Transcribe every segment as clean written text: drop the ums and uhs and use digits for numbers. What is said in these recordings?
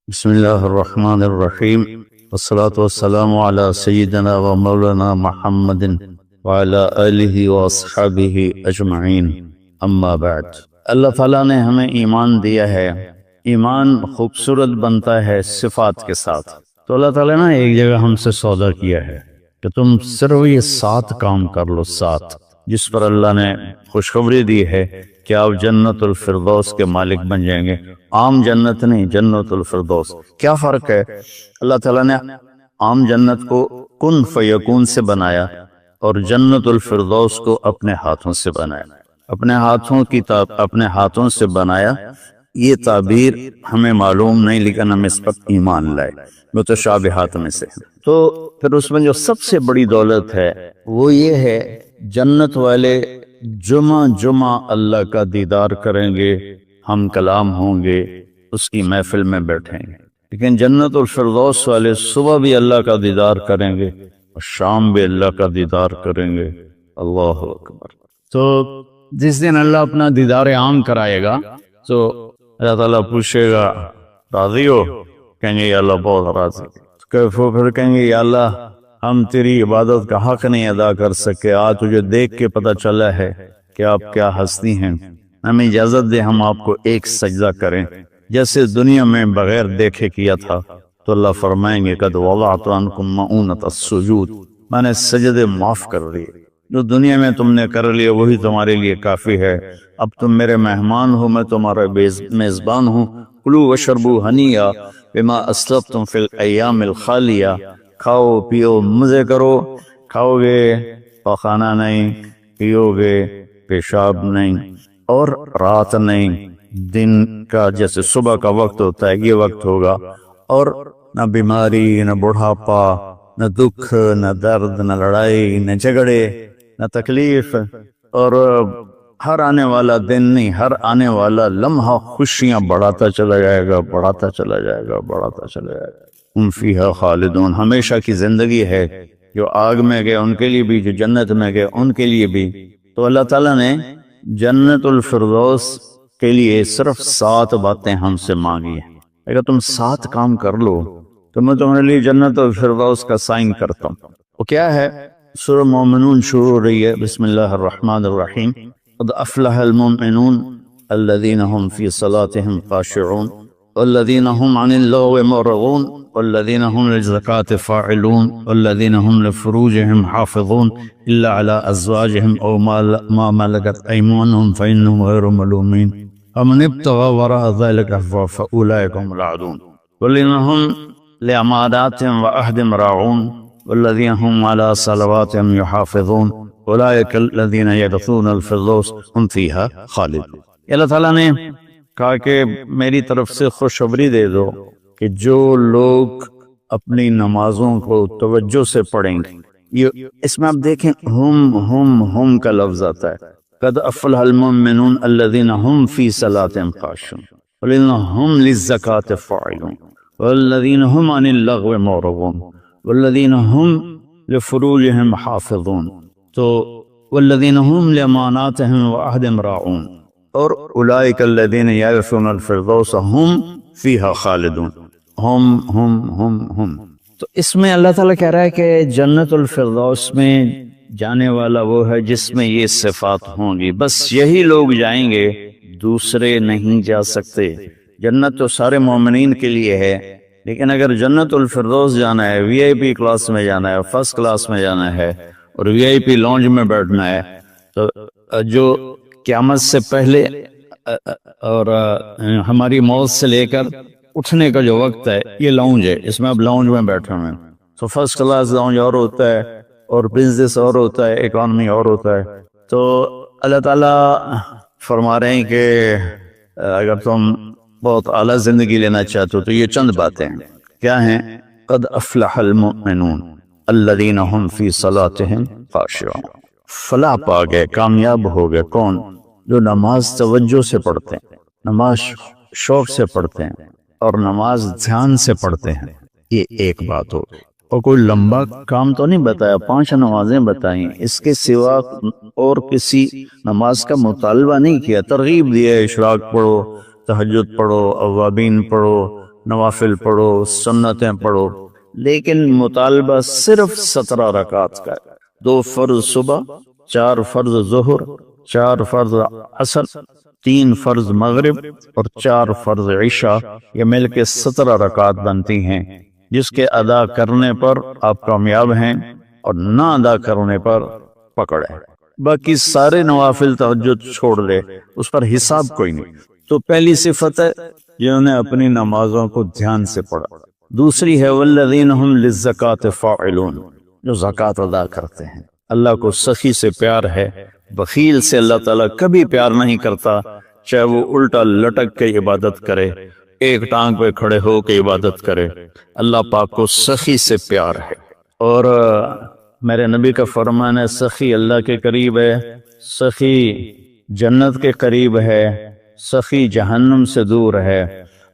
بسم اللہ الرحمن الرحیم والصلاة والسلام علی سیدنا و مولانا محمد وعلی آلہ واصحابہ اجمعین اما بعد۔ اللہ تعالیٰ نے ہمیں ایمان دیا ہے۔ ایمان خوبصورت بنتا ہے صفات کے ساتھ۔ تو اللہ تعالیٰ نے ایک جگہ ہم سے سودا کیا ہے کہ تم صرف یہ 7 کام کر لو، 7 جس پر اللہ نے خوشخبری دی ہے کہ آپ جنت الفردوس کے مالک بن جائیں گے۔ عام جنت نہیں، جنت الفردوس۔ کیا فرق ہے؟ اللہ تعالیٰ نے عام جنت کو کن فیکون سے بنایا اور جنت الفردوس کو اپنے ہاتھوں سے بنایا۔ اپنے ہاتھوں سے بنایا، یہ تعبیر ہمیں معلوم نہیں، لیکن ہم اس پر ایمان لائے، متشابہات میں سے۔ تو پھر اس میں جو سب سے بڑی دولت ہے وہ یہ ہے، جنت والے جمعہ اللہ کا دیدار کریں گے، ہم کلام ہوں گے، اس کی محفل میں بیٹھیں گے۔ لیکن جنت الفردوس والے صبح بھی اللہ کا دیدار کریں گے اور شام بھی اللہ کا دیدار کریں گے۔ اللہ اکبر۔ تو جس دن اللہ اپنا دیدار عام کرائے گا تو اللہ تعالیٰ پوچھے گا راضی ہو؟ کہیں گے یا اللہ بہت راضی۔ پھر کہیں گے یا اللہ ہم تیری عبادت کا حق نہیں ادا کر سکے، آج تجھے دیکھ کے پتہ چلا ہے کہ آپ کیا ہستی ہیں، ہمیں اجازت دے ہم آپ کو ایک سجدہ کریں جیسے دنیا میں بغیر دیکھے کیا تھا۔ تو اللہ فرمائیں گے قد وضعت عنکم مؤونۃ السجود، میں نے سجدے معاف کر دیے، جو دنیا میں تم نے کر لیے وہی تمہارے لیے کافی ہے۔ اب تم میرے مہمان ہو، میں تمہارا میزبان ہوں۔ کلوا واشربوا ہنیئا بما اسلفتم فی الایام الخالیہ، کھاؤ پیو مزے کرو، کھاؤ گے پخانا نہیں، پیو گے پیشاب نہیں، اور رات نہیں، دن کا جیسے صبح کا وقت ہوتا ہے یہ وقت ہوگا، اور نہ بیماری، نہ بڑھاپا، نہ دکھ، نہ درد، نہ لڑائی، نہ جھگڑے، نہ تکلیف، اور ہر آنے والا دن نہیں، ہر آنے والا لمحہ خوشیاں بڑھاتا چلا جائے گا، بڑھاتا چلا جائے گا، بڑھاتا چلا جائے گا۔ ہم فیہا خالدون، ہمیشہ کی زندگی ہے، جو آگ میں گئے ان کے لیے بھی، جو جنت میں گئے ان کے لیے بھی۔ تو اللہ تعالیٰ نے جنت الفردوس کے لیے صرف 7 باتیں ہم سے مانگی ہیں۔ اگر تم 7 کام کر لو تو میں تمہارے لیے جنت الفردوس کا سائن کرتا ہوں۔ وہ کیا ہے؟ سورہ مومنون شروع ہو رہی ہے، بسم اللہ الرحمن الرحیم۔ قد افلح المؤمنون الذین هم فی صلاتهم خاشعون والذین هم عن اللغو معرضون والذین هم للزکاة فاعلون والذین هم لفروجهم حافظون الا على ازواجهم او ما ملكت ايمانهم فانهم غير ملومين ومن ابتغى وراء ذلك فاولئك هم العادون والذین هم لأماناتهم وعهدهم راعون والذین هم على صلواتهم يحافظون اولئک الذین یرثون الفردوس هم فیہا خالدون۔ اللہ تعالیٰ نے کہا کہ میری طرف سے خوشخبری دے دو کہ جو لوگ اپنی نمازوں کو توجہ سے پڑھیں گے، یہ اس میں آپ دیکھیں ہم کا لفظ آتا ہے۔ قد افلح المؤمنون الذین هم فی صلاتهم خاشعون والذین هم للزکاة فاعلون والذین هم عن اللغو معرضون والذین هم لفروجهم حافظون، تو والذین هم لأماناتهم وعهدهم راعون، اور اولئک الذین یرثون الفردوس هم فیہا خالدون۔ ہم تو اس میں اللہ تعالیٰ کہہ رہا ہے کہ جنت الفردوس میں جانے والا وہ ہے جس میں یہ صفات ہوں گی، بس یہی لوگ جائیں گے، دوسرے نہیں جا سکتے۔ جنت تو سارے مومنین کے لیے ہے، لیکن اگر جنت الفردوس جانا ہے، وی آئی پی کلاس میں جانا ہے، فرسٹ کلاس میں جانا ہے اور وی آئی پی لانج میں بیٹھنا ہے، تو جو قیامت سے پہلے اور ہماری موت سے لے کر اٹھنے کا جو وقت ہے یہ لاؤنج ہے، اس میں اب لاؤنج میں بیٹھے ہوئے ہیں۔ تو فرسٹ کلاس لاؤنج اور ہوتا ہے، اور بزنس اور ہوتا ہے، اکانومی اور ہوتا ہے۔ تو اللہ تعالیٰ فرما رہے ہیں کہ اگر تم بہت اعلیٰ زندگی لینا چاہتے ہو تو یہ چند باتیں ہیں۔ کیا ہیں؟ قد افلح المؤمنون الذین هم فی صلاتهم خاشعون، فلاح پا گئے، کامیاب ہو گئے کون؟ جو نماز توجہ سے پڑھتے ہیں، نماز شوق سے پڑھتے ہیں اور نماز دھیان سے پڑھتے ہیں۔ یہ ایک بات ہو، اور کوئی لمبا کام تو نہیں بتایا، 5 نمازیں بتائیں، اس کے سوا اور کسی نماز کا مطالبہ نہیں کیا، ترغیب دیا، اشراق پڑھو، تہجد پڑھو، اوابین پڑھو، نوافل پڑھو، سنتیں پڑھو، لیکن مطالبہ صرف 17 رکعت کا ہے۔ 2 فرض صبح، 4 فرض ظہر، 4 فرض عصر، 3 فرض مغرب اور 4 فرض عشاء، یہ مل کے 17 رکعت بنتی ہیں، جس کے ادا کرنے پر آپ کامیاب ہیں اور نہ ادا کرنے پر پکڑ ہے۔ باقی سارے نوافل تہجد چھوڑ دے، اس پر حساب کوئی نہیں۔ تو پہلی صفت ہے جنہوں نے اپنی نمازوں کو دھیان سے پڑھا۔ دوسری ہے والذین هم للزکاۃ فاعلون، جو زکوٰۃ ادا کرتے ہیں۔ اللہ کو سخی سے پیار ہے، بخیل سے اللہ تعالیٰ کبھی پیار نہیں کرتا، چاہے وہ الٹا لٹک کے عبادت کرے، ایک ٹانگ پہ کھڑے ہو کے عبادت کرے، اللہ پاک کو سخی سے پیار ہے۔ اور میرے نبی کا فرمان ہے سخی اللہ کے قریب ہے، سخی جنت کے قریب ہے، سخی جہنم سے دور ہے،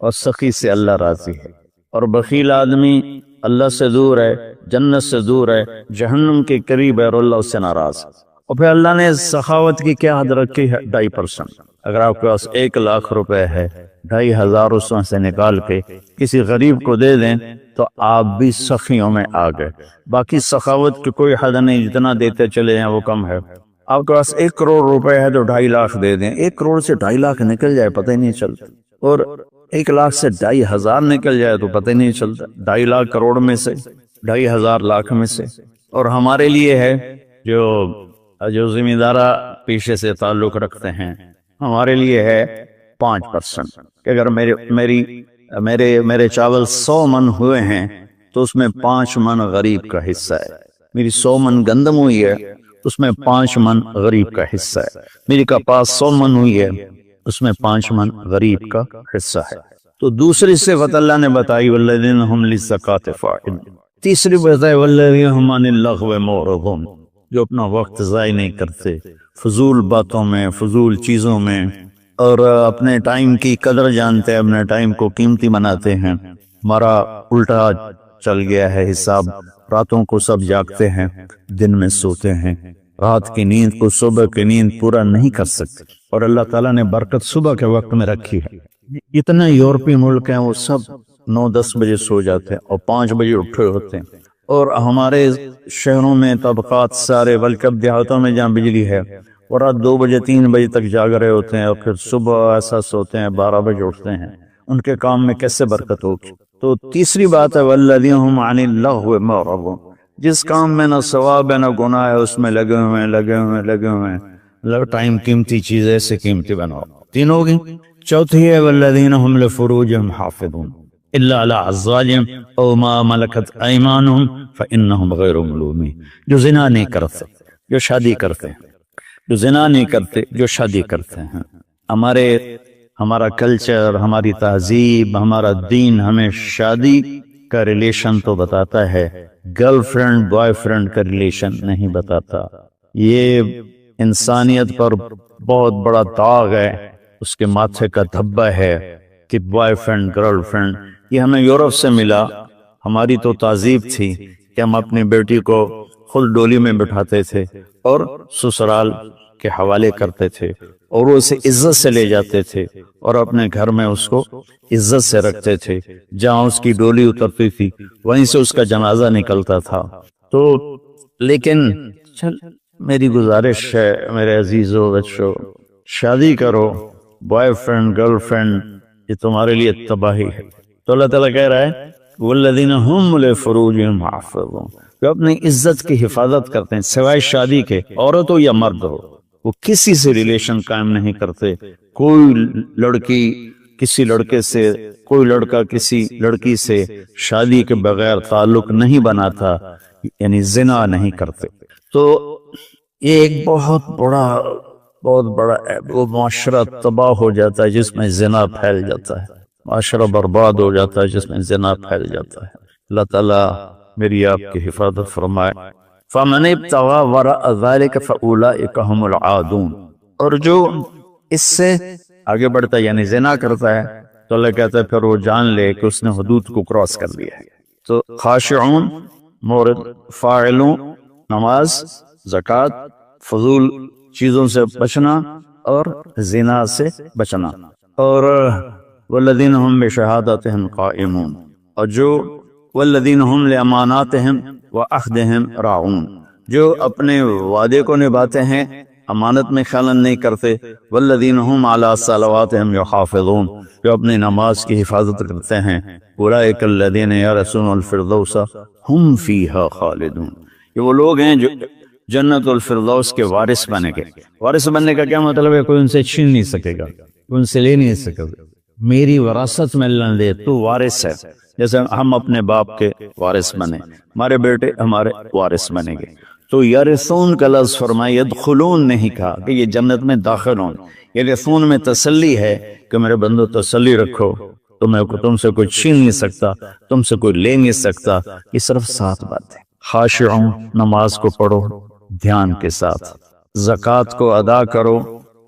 اور سخی سے اللہ راضی ہے۔ اور بخیل آدمی اللہ سے دور ہے، جنت سے دور ہے، جہنم کے قریب ہے اور اللہ اس سے ناراض ہے۔ اور پھر اللہ نے سخاوت کی کیا حد رکھی ہے؟ 2.5%۔ اگر آپ کے پاس 1 لاکھ روپے ہے، 2,500 اس میں سے نکال کے کسی غریب کو دے دیں تو آپ بھی سخیوں میں آ گئے۔ باقی سخاوت کی کوئی حد نہیں، جتنا دیتے چلے جائیں وہ کم ہے۔ آپ کے پاس 1 کروڑ روپے ہے تو 2.5 لاکھ دے دیں، 1 کروڑ سے 2.5 لاکھ نکل جائے پتہ ہی نہیں چلتا، اور 1 لاکھ سے 2,500 نکل جائے تو پتہ ہی نہیں چلتا۔ 2.5 لاکھ کروڑ میں سے، 2,500 لاکھ میں سے۔ اور ہمارے لیے ہے جو ذمہ دارہ پیشے سے تعلق رکھتے ہیں، ہمارے لیے ہے 5%۔ کہ اگر میرے چاول 100 من ہوئے ہیں تو اس میں 5 من غریب کا حصہ ہے۔ میری 100 من گندم ہوئی ہے، اس میں 5 من غریب کا حصہ ہے۔ میری کپاس 100 من ہوئی ہے، اس میں 5 من غریب کا حصہ ہے۔ تو دوسری صفت اللہ نے بتائی والذین هم للزکاۃ فاعلون۔ تیسری بتائی والذین هم عن اللغو معرضون، جو اپنا وقت ضائع نہیں کرتے فضول باتوں میں، فضول چیزوں میں، اور اپنے ٹائم کی قدر جانتے ہیں، اپنے ٹائم کو قیمتی بناتے ہیں۔ ہمارا الٹا چل گیا ہے حساب، راتوں کو سب جاگتے ہیں، دن میں سوتے ہیں، رات کی نیند کو صبح کی نیند پورا نہیں کر سکتے، اور اللہ تعالیٰ نے برکت صبح کے وقت میں رکھی ہے۔ اتنے یورپی ملک ہیں وہ سب 9-10 بجے سو جاتے ہیں اور 5 بجے اٹھے ہوتے ہیں، اور ہمارے شہروں میں طبقات سارے، بلکہ اب دیہاتوں میں جہاں بجلی ہے وہ رات 2 بجے 3 بجے تک جاگ رہے ہوتے ہیں، اور پھر صبح ایسا سوتے ہیں 12 بجے اٹھتے ہیں۔ ان کے کام میں کیسے برکت ہوگی؟ تو تیسری بات ہے والذین هم عن اللغو معرضون، جس کام میں نہ ثواب ہے نہ گناہ ہے اس میں لگے ہوئے ہیں۔ ٹائم قیمتی چیز ہے، اسے قیمتی بناؤ۔ 3 ہوگی۔ چوتھی ہے والذین هم لفروجهم حافظون الا علی ازواجهم او ما ملکت ایمانهم فانهم غیر ملومین، جو زنا نہیں کرتے، جو شادی کرتے ہیں، جو زنا نہیں کرتے، جو شادی کرتے ہیں۔ ہمارا کلچر، ہماری تہذیب، ہمارا دین ہمیں شادی کا ریلیشن تو بتاتا ہے، گرل فرینڈ بوائے فرینڈ کا ریلیشن نہیں بتاتا۔ یہ انسانیت پر بہت بڑا داغ ہے، اس کے ماتھے کا دھبا ہے کہ بوائے فرینڈ گرل فرینڈ، یہ ہمیں یورپ سے ملا۔ ہماری تو تہذیب تھی کہ ہم اپنی بیٹی کو خود ڈولی میں بٹھاتے تھے اور سسرال کے حوالے کرتے تھے، اور وہ اسے عزت سے لے جاتے تھے اور اپنے گھر میں اس کو عزت سے رکھتے تھے۔ جہاں اس کی ڈولی اترتی تھی وہیں سے اس کا جنازہ نکلتا تھا۔ تو لیکن میری گزارش ہے میرے عزیزو بچو، شادی کرو، بوائے فرینڈ گرل فرینڈ یہ تمہارے لیے تباہی ہے۔ تو اللہ تعالیٰ کہہ رہا ہے والذین هم لفروجهم حافظون، جو اپنی عزت کی حفاظت کرتے ہیں سوائے شادی کے، عورت ہو یا مرد ہو، وہ کسی سے ریلیشن قائم نہیں کرتے۔ کوئی لڑکی کسی لڑکے سے، کوئی لڑکا کسی لڑکی سے شادی کے بغیر تعلق نہیں بناتا، یعنی زنا نہیں کرتے۔ تو یہ ایک بہت بڑا وہ معاشرہ تباہ ہو جاتا ہے جس میں زنا پھیل جاتا ہے، معاشرہ برباد ہو جاتا ہے جس میں زنا پھیل جاتا ہے۔ اللہ تعالیٰ میری آپ کی حفاظت فرمائے۔ فَمَنِ ابْتَغَىٰ وَرَاءَ ذَلِكَ فَأُولَٰئِكَ هُمُ الْعَادُونَ، اور جو اس سے آگے بڑھتا ہے یعنی زنا کرتا ہے تو اللہ کہتا ہے پھر وہ جان لے کہ اس نے حدود کو کراس کر لیا ہے۔ تو خاشعون، مورد، فاعلون، نماز، زکوٰۃ، فضول چیزوں سے بچنا اور زنا سے بچنا، اور والذین هم بشہادتہم قائمون، اور جو والذین هم لاماناتہم وعہدہم راعون، جو اپنے وعدے کو نبھاتے ہیں، امانت میں خیانت نہیں کرتے، والذین هم علی صلواتہم یحافظون، جو اپنی نماز کی حفاظت کرتے ہیں، اولئک الذین یرثون الفردوس ہم فیہا خالدون، یہ وہ لوگ ہیں جو جنت الفردوس کے وارث بنے گے۔ وارث بننے کا کیا مطلب ہے؟ کوئی ان سے چھین نہیں سکے گا، کوئی ان سے لے نہیں سکے گا، میری وراثت میں اللہ نے دے، تو وارث ہے۔ جیسے ہم اپنے باپ کے وارث بنے، ہمارے بیٹے ہمارے وارث بنیں گے۔ تو یرثون کا لفظ فرمایا، یدخلون نہیں کہا کہ یہ جنت میں داخل ہوں۔ یرثون میں تسلی ہے کہ میرے بندو تسلی رکھو، تم سے کوئی چھین نہیں سکتا، تم سے کوئی لے نہیں سکتا۔ یہ صرف 7 باتیں۔ خاشعون، نماز کو پڑھو دھیان کے ساتھ، زکوٰۃ کو ادا کرو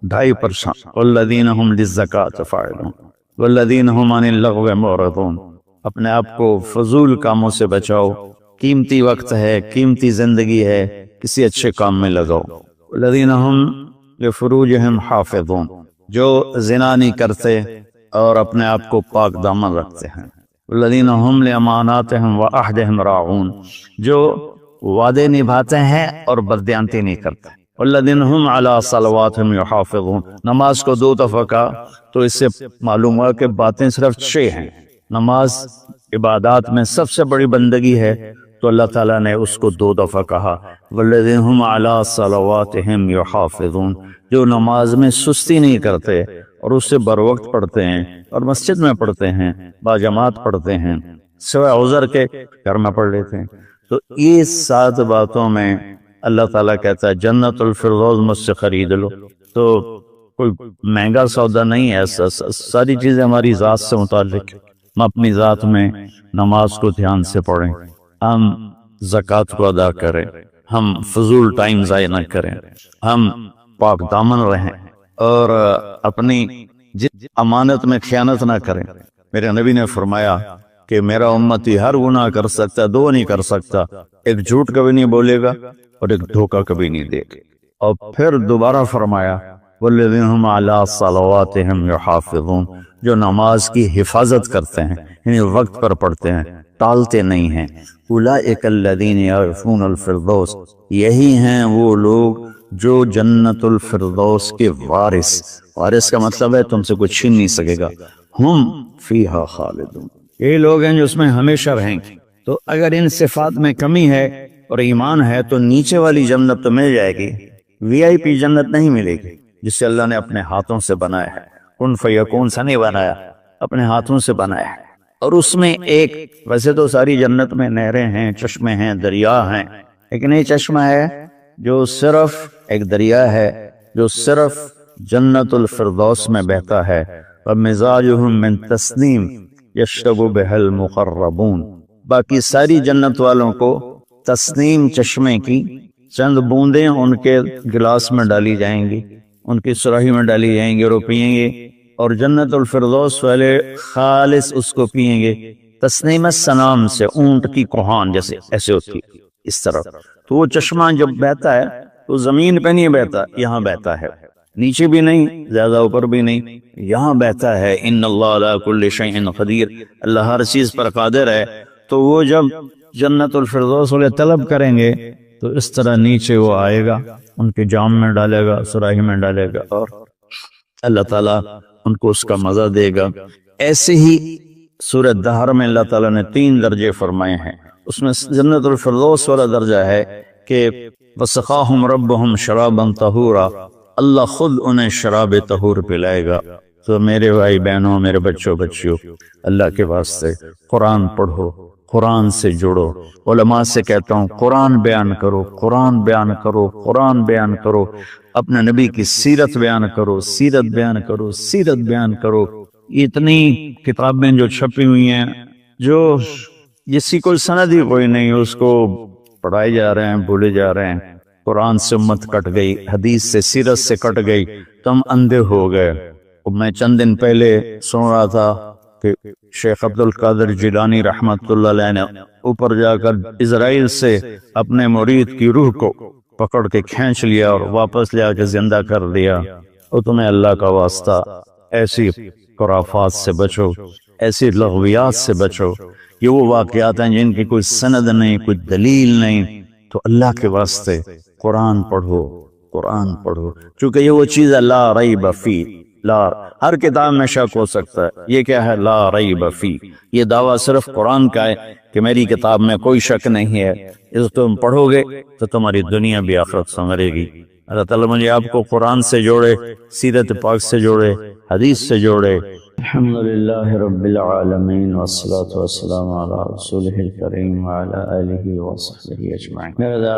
2.5%، والذین هم للزکاۃ فاعلون والذین هم عن اللغو معرضون، اپنے آپ کو فضول کاموں سے بچاؤ، قیمتی وقت ہے، قیمتی زندگی ہے، کسی اچھے کام میں لگاؤ۔ والذین هم لفروجہم حافظون، جو زنا نہیں کرتے اور اپنے آپ کو پاک دامن رکھتے ہیں۔ والذین هم لاماناتہم وعہدہم راعون، جو وعدے نبھاتے ہیں اور بددیانتی نہیں کرتے۔ والذین هم علی صلواتہم یحافظون، نماز کو 2 دفعہ کہا تو اس سے معلوم ہوا کہ باتیں صرف 6 ہیں۔ نماز عبادات میں سب سے بڑی بندگی ہے، تو اللہ تعالیٰ نے اس کو 2 دفعہ کہا۔ والذین هم علی صلواتہم یحافظون، جو نماز میں سستی نہیں کرتے اور اس سے بر وقت پڑھتے ہیں، اور مسجد میں پڑھتے ہیں، باجماعت پڑھتے ہیں، سوائے عذر کے گھر میں پڑھ لیتے ہیں۔ تو یہ 7 باتوں میں اللہ تعالیٰ کہتا ہے جنت الفردوس مجھ سے خرید لو۔ تو کوئی مہنگا سودا نہیں ہے، ساری چیزیں ہماری ذات سے متعلق۔ ہم اپنی ذات میں نماز کو دھیان سے پڑھیں، ہم زکوٰۃ کو ادا کریں، ہم فضول ٹائم ضائع نہ کریں، ہم پاک دامن رہیں، اور اپنی امانت میں خیانت نہ کریں۔ میرے نبی نے فرمایا کہ میرا امتی ہر گناہ کر سکتا، 2 نہیں کر سکتا، ایک جھوٹ کبھی نہیں بولے گا اور ایک دھوکہ کبھی نہیں دے گا۔ اور پھر دوبارہ فرمایا والذین هم علی صلواتہم یحافظون، جو نماز کی حفاظت کرتے ہیں، یعنی وقت پر پڑھتے ہیں، ٹالتے نہیں ہیں۔ اولئک الذین یرثون الفردوس، یہی ہیں وہ لوگ جو جنت الفردوس کے وارث کا مطلب ہے تم سے کوئی چھین نہیں سکے گا، ہم فیہا خالدون، یہ لوگ ہیں جو اس میں ہمیشہ رہیں گے۔ تو اگر ان صفات میں کمی ہے اور ایمان ہے تو نیچے والی جنت تو مل جائے گی، VIP جنت نہیں ملے گی، جسے اللہ نے اپنے ہاتھوں سے بنایا ہے، کن فیکون سے نہیں بنایا، اپنے ہاتھوں سے بنایا ہے۔ اور اس میں ایک، ویسے تو ساری جنت میں نہریں ہیں، چشمے ہیں، دریا ہیں، لیکن یہ چشمہ ہے جو صرف ایک دریا ہے جو صرف جنت الفردوس میں بہتا ہے۔ وَمِزَاجُهُم مِّن تَسْنِيمٍ يَشْرَبُ بِهَا الْمُقَرَّبُونَ، باقی ساری جنت والوں کو تسنیم چشمے کی چند بوندیں ان کے گلاس میں ڈالی جائیں گی، ان کی سراہی میں ڈالی جائیں گی اور وہ پیئیں گے، اور جنت الفردوس والے خالص اس کو پیئیں گے۔ تسنیم السنام سے اونٹ کی کوہان جیسے ایسے ہوتی ہے، اس طرح۔ تو وہ چشمہ جب بہتا ہے تو زمین پہ نہیں بہتا، یہاں بہتا ہے، نیچے بھی نہیں، زیادہ اوپر بھی نہیں، یہاں بہتا ہے۔ ان اللہ علی کل شیء قدیر، اللہ ہر چیز پر قادر ہے۔ تو وہ جب جنت الفردوس والے طلب کریں گے تو اس طرح نیچے وہ آئے گا، ان کے جام میں ڈالے گا، سراہی میں ڈالے گا، اور اللہ تعالیٰ ان کو اس کا مزہ دے گا۔ ایسے ہی سورہ دہر میں اللہ تعالیٰ نے 3 درجے فرمائے ہیں، اس میں جنت الفردوس والا درجہ ہے کہ وَسَقَاهُمْ رَبُّهُمْ شَرَابًا طَهُورًا، اللہ خود انہیں شراب طہور پلائے گا۔ تو میرے بھائی بہنوں، میرے بچوں بچیوں، اللہ کے واسطے قرآن پڑھو، قرآن سے جڑو۔ علماء سے کہتا ہوں قرآن بیان کرو، قرآن بیان کرو، قرآن بیان کرو، اپنے نبی کی سیرت بیان کرو، سیرت بیان کرو، سیرت بیان کرو۔ اتنی کتابیں جو چھپی ہوئی ہیں، جو جس کی کوئی سند ہی کوئی نہیں، اس کو پڑھائے جا رہے ہیں، بھولے جا رہے ہیں۔ قرآن سے امت کٹ گئی، حدیث سے، سیرت سے کٹ گئی، تو ہم اندھے ہو گئے۔ میں چند دن پہلے سن رہا تھا کہ شیخ عبد القادر جیلانی رحمت اللہ علیہ نے اوپر جا کر اسرائیل سے اپنے مرید کی روح کو پکڑ کے کھینچ لیا اور واپس لے آ کے زندہ کر دیا۔ اور تمہیں اللہ کا واسطہ ایسی خرافات سے بچو، ایسی لغویات سے بچو۔ یہ وہ واقعات ہیں جن کی کوئی سند نہیں، کوئی دلیل نہیں، تو اللہ کے واسطے قرآن پڑھو، قرآن پڑھو، چونکہ یہ وہ چیز ہے لا ریب فی، ہر کتاب میں شک ہو سکتا ہے، یہ کیا ہے؟ لا ریب فی، یہ دعویٰ صرف قرآن کا ہے کہ میری کتاب میں کوئی شک نہیں ہے، اس کو تم پڑھو گے تو تمہاری دنیا بھی آخرت سنورے گی۔ اللہ تعالیٰ مجھے آپ کو قرآن سے جوڑے، سیرت پاک سے جوڑے، حدیث سے جوڑے۔ الحمدللہ رب العالمین والصلاة والسلام علی رسولہ الکریم وعلی آلہ وصحبہ اجمعین۔ میرے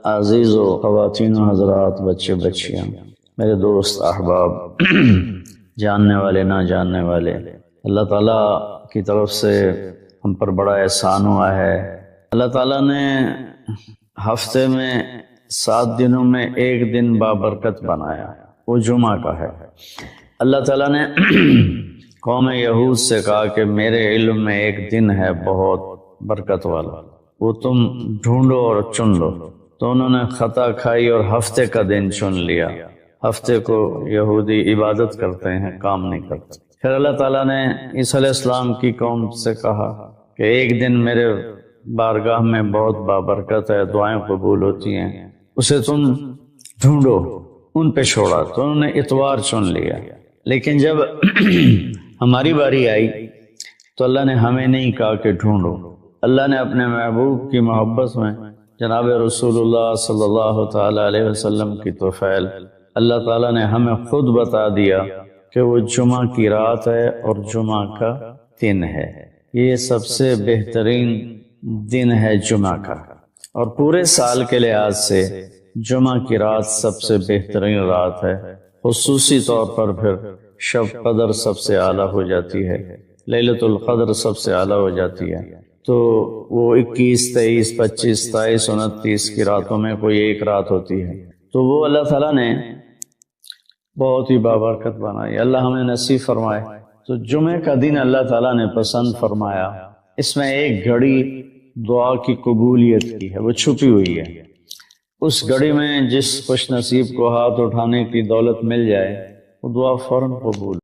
عزیز و خواتین و حضرات، بچے بچیاں، میرے دوست احباب، جاننے والے نہ جاننے والے، اللہ تعالیٰ کی طرف سے ہم پر بڑا احسان ہوا ہے۔ اللہ تعالیٰ نے ہفتے میں 7 دنوں میں ایک دن بابرکت بنایا، وہ جمعہ کا ہے۔ اللہ تعالیٰ نے قوم یہود سے کہا کہ میرے علم میں ایک دن ہے بہت برکت والا، وہ تم ڈھونڈو اور چن لو۔ تو انہوں نے خطا کھائی اور ہفتے کا دن چن لیا۔ ہفتے کو یہودی عبادت کرتے ہیں، کام نہیں کرتے۔ پھر اللہ تعالیٰ نے عیسیٰ علیہ السلام کی قوم سے کہا کہ ایک دن میرے بارگاہ میں بہت بابرکت ہے، دعائیں قبول ہوتی ہیں، اسے تم ڈھونڈو۔ ان پہ چھوڑا تو انہوں نے اتوار چن لیا۔ لیکن جب ہماری باری آئی تو اللہ نے ہمیں نہیں کہا کہ ڈھونڈو، اللہ نے اپنے محبوب کی محبت میں جناب رسول اللہ صلی اللہ تعالی علیہ وسلم کی توفیل، اللہ تعالیٰ نے ہمیں خود بتا دیا کہ وہ جمعہ کی رات ہے اور جمعہ کا دن ہے۔ یہ سب سے بہترین دن ہے جمعہ کا، اور پورے سال کے لحاظ سے جمعہ کی رات سب سے بہترین رات ہے۔ خصوصی طور پر پھر شب قدر سب سے اعلیٰ ہو جاتی ہے، لیلۃ القدر سب سے اعلیٰ ہو جاتی ہے۔ تو وہ 21، 23، 25، 27، 29 کی راتوں میں کوئی ایک رات ہوتی ہے، تو وہ اللہ تعالیٰ نے بہت ہی بابرکت بنائی، اللہ ہمیں نصیب فرمائے۔ تو جمعے کا دن اللہ تعالیٰ نے پسند فرمایا، اس میں ایک گھڑی دعا کی قبولیت کی ہے، وہ چھپی ہوئی ہے۔ اس گھڑی میں جس خوش نصیب کو ہاتھ اٹھانے کی دولت مل جائے وہ دعا فوراً قبول